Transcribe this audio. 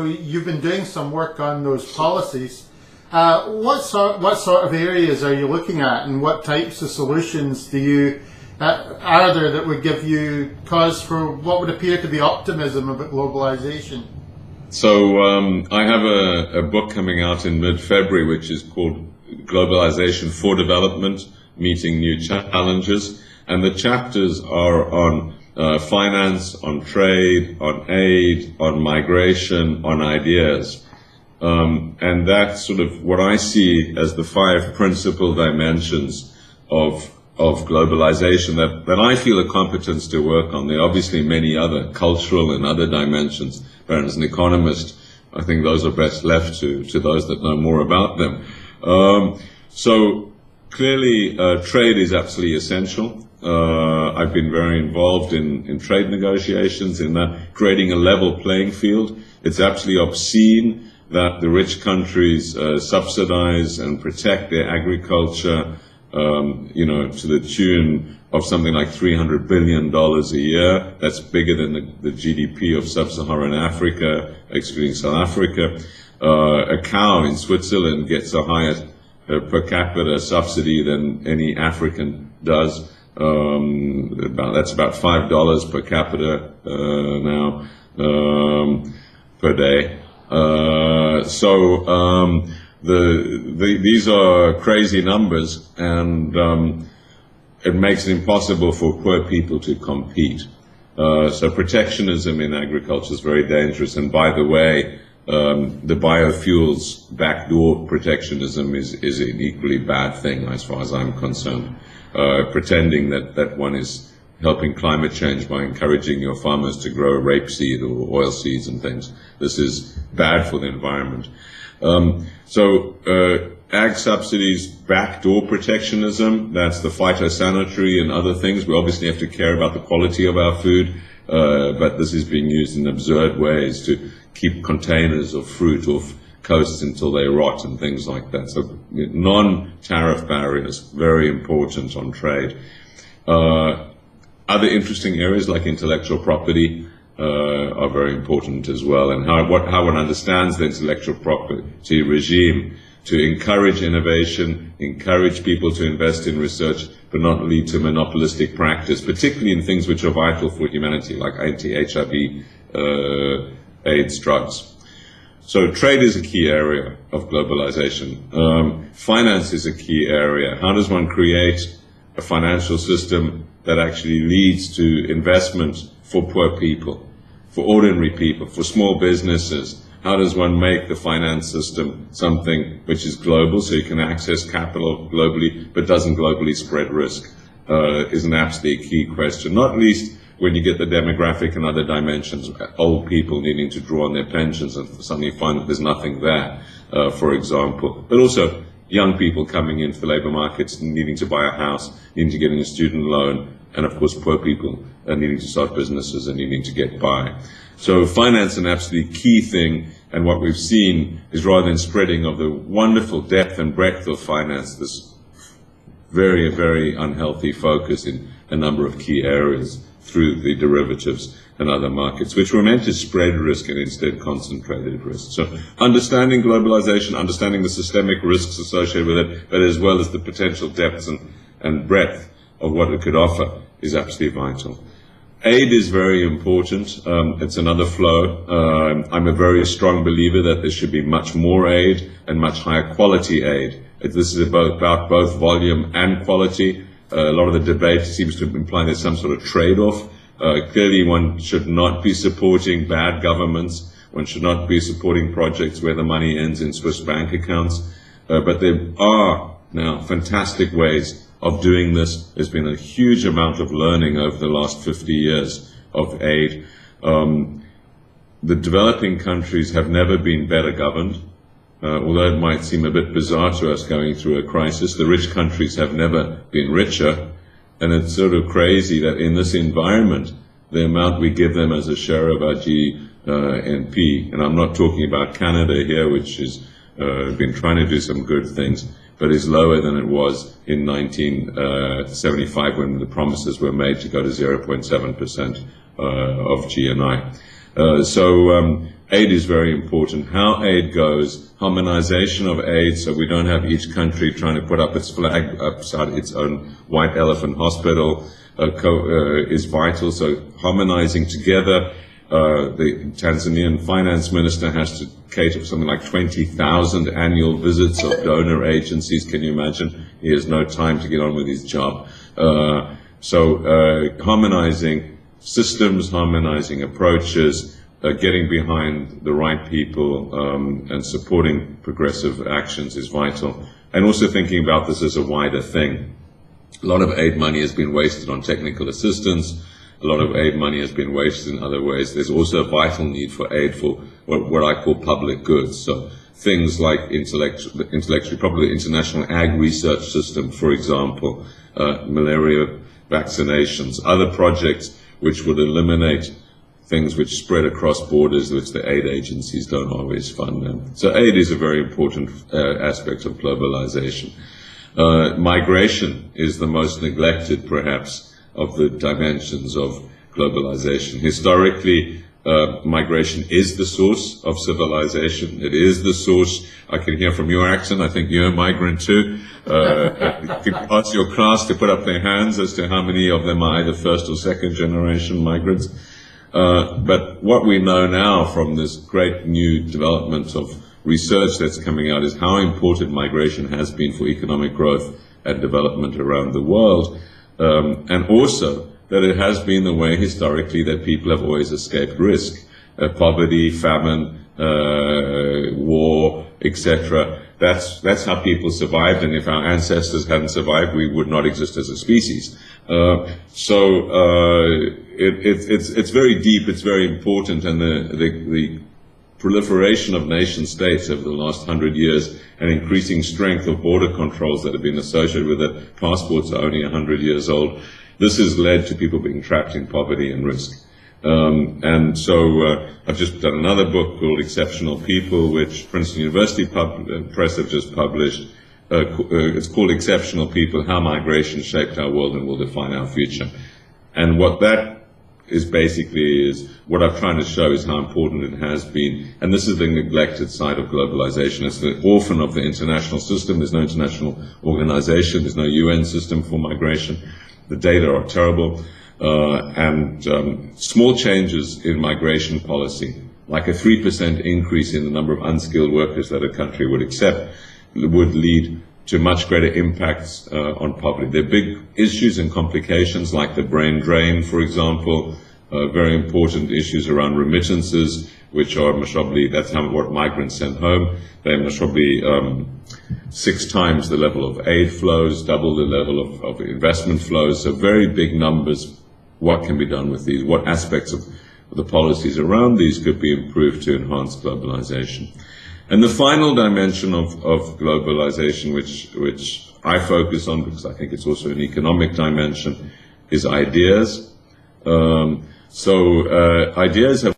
You've been doing some work on those policies. What sort of areas are you looking at, and what types of solutions are there that would give you cause for what would appear to be optimism about globalization? So I have a book coming out in mid-February which is called Globalization for Development, Meeting New Challenges, and the chapters are on finance, on trade, on aid, on migration, on ideas. And that's sort of what I see as the 5 principal dimensions of globalization that I feel a competence to work on. There are obviously many other cultural and other dimensions, but as an economist, I think those are best left to those that know more about them. So clearly trade is absolutely essential. I've been very involved in trade negotiations, in that creating a level playing field. It's absolutely obscene that the rich countries subsidize and protect their agriculture, to the tune of something like $300 billion a year. That's bigger than the GDP of sub-Saharan Africa, excluding South Africa. A cow in Switzerland gets a higher per capita subsidy than any African does. That's about $5 per capita now per day. These are crazy numbers, and it makes it impossible for poor people to compete. So protectionism in agriculture is very dangerous. And by the way, the biofuels backdoor protectionism is an equally bad thing as far as I'm concerned. Pretending that one is helping climate change by encouraging your farmers to grow rapeseed or oil seeds and things. This is bad for the environment. Ag subsidies, backdoor protectionism, that's the phytosanitary and other things. We obviously have to care about the quality of our food, but this is being used in absurd ways to keep containers of fruit off coasts until they rot and things like that. So non-tariff barriers, very important on trade. Other interesting areas like intellectual property are very important as well, and how one understands the intellectual property regime to encourage innovation, encourage people to invest in research, but not lead to monopolistic practice, particularly in things which are vital for humanity, like anti-HIV, AIDS, drugs. So trade is a key area of globalization. Finance is a key area. How does one create a financial system that actually leads to investment for poor people, for ordinary people, for small businesses? How does one make the finance system something which is global, so you can access capital globally, but doesn't globally spread risk? Is an absolutely key question, not least when you get the demographic and other dimensions, old people needing to draw on their pensions and suddenly find that there's nothing there, for example. But also young people coming into the labor markets and needing to buy a house, needing to get a student loan, and of course poor people needing to start businesses and needing to get by. So finance is an absolutely key thing, and what we've seen is rather than spreading of the wonderful depth and breadth of finance, this very, very unhealthy focus in a number of key areas through the derivatives and other markets, which were meant to spread risk and instead concentrated risk. So understanding globalization, understanding the systemic risks associated with it, but as well as the potential depths and breadth of what it could offer is absolutely vital. Aid is very important. It's another flow. I'm a very strong believer that there should be much more aid and much higher quality aid. This is about both volume and quality. A lot of the debate seems to imply there's some sort of trade-off. Clearly one should not be supporting bad governments. One should not be supporting projects where the money ends in Swiss bank accounts. But there are now fantastic ways of doing this. There's been a huge amount of learning over the last 50 years of aid. The developing countries have never been better governed. Although it might seem a bit bizarre to us going through a crisis, the rich countries have never been richer. And it's sort of crazy that in this environment, the amount we give them as a share of our GNP, and I'm not talking about Canada here, which has been trying to do some good things, but is lower than it was in 1975 when the promises were made to go to 0.7% of GNI. Aid is very important. How aid goes, harmonization of aid, so we don't have each country trying to put up its flag outside its own white elephant hospital, is vital. So harmonizing together. The Tanzanian finance minister has to cater for something like 20,000 annual visits of donor agencies. Can you imagine? He has no time to get on with his job. Harmonizing systems, harmonizing approaches, getting behind the right people and supporting progressive actions is vital. And also thinking about this as a wider thing. A lot of aid money has been wasted on technical assistance. A lot of aid money has been wasted in other ways. There's also a vital need for aid for what I call public goods. So things like intellectually property, the International Ag Research System, for example, malaria vaccinations, other projects which would eliminate things which spread across borders, which the aid agencies don't always fund them. So aid is a very important aspect of globalization. Migration is the most neglected, perhaps, of the dimensions of globalization. Historically, migration is the source of civilization. It is the source. I can hear from your accent, I think you're a migrant too. You can ask your class to put up their hands as to how many of them are either first or second generation migrants. But what we know now from this great new development of research that's coming out is how important migration has been for economic growth and development around the world. And also that it has been the way historically that people have always escaped risk. Poverty, famine, war, etc. That's how people survived, and if our ancestors hadn't survived, we would not exist as a species. It's very deep, it's very important, and the proliferation of nation states over the last 100 years and increasing strength of border controls that have been associated with it, passports are only 100 years old, this has led to people being trapped in poverty and risk. I've just done another book called Exceptional People, which Princeton University Press have just published. It's called Exceptional People, How Migration Shaped Our World and Will Define Our Future. And what that is basically is what I'm trying to show is how important it has been. And this is the neglected side of globalization. It's the orphan of the international system. There's no international organization. There's no UN system for migration. The data are terrible. Small changes in migration policy, like a 3% increase in the number of unskilled workers that a country would accept, would lead to much greater impacts on poverty. There are big issues and complications like the brain drain, for example, very important issues around remittances, which are that's what migrants send home. They're probably 6 times the level of aid flows, double the level of investment flows, so very big numbers. What can be done with these? What aspects of the policies around these could be improved to enhance globalization? And the final dimension of globalization, which I focus on because I think it's also an economic dimension, is ideas. Ideas have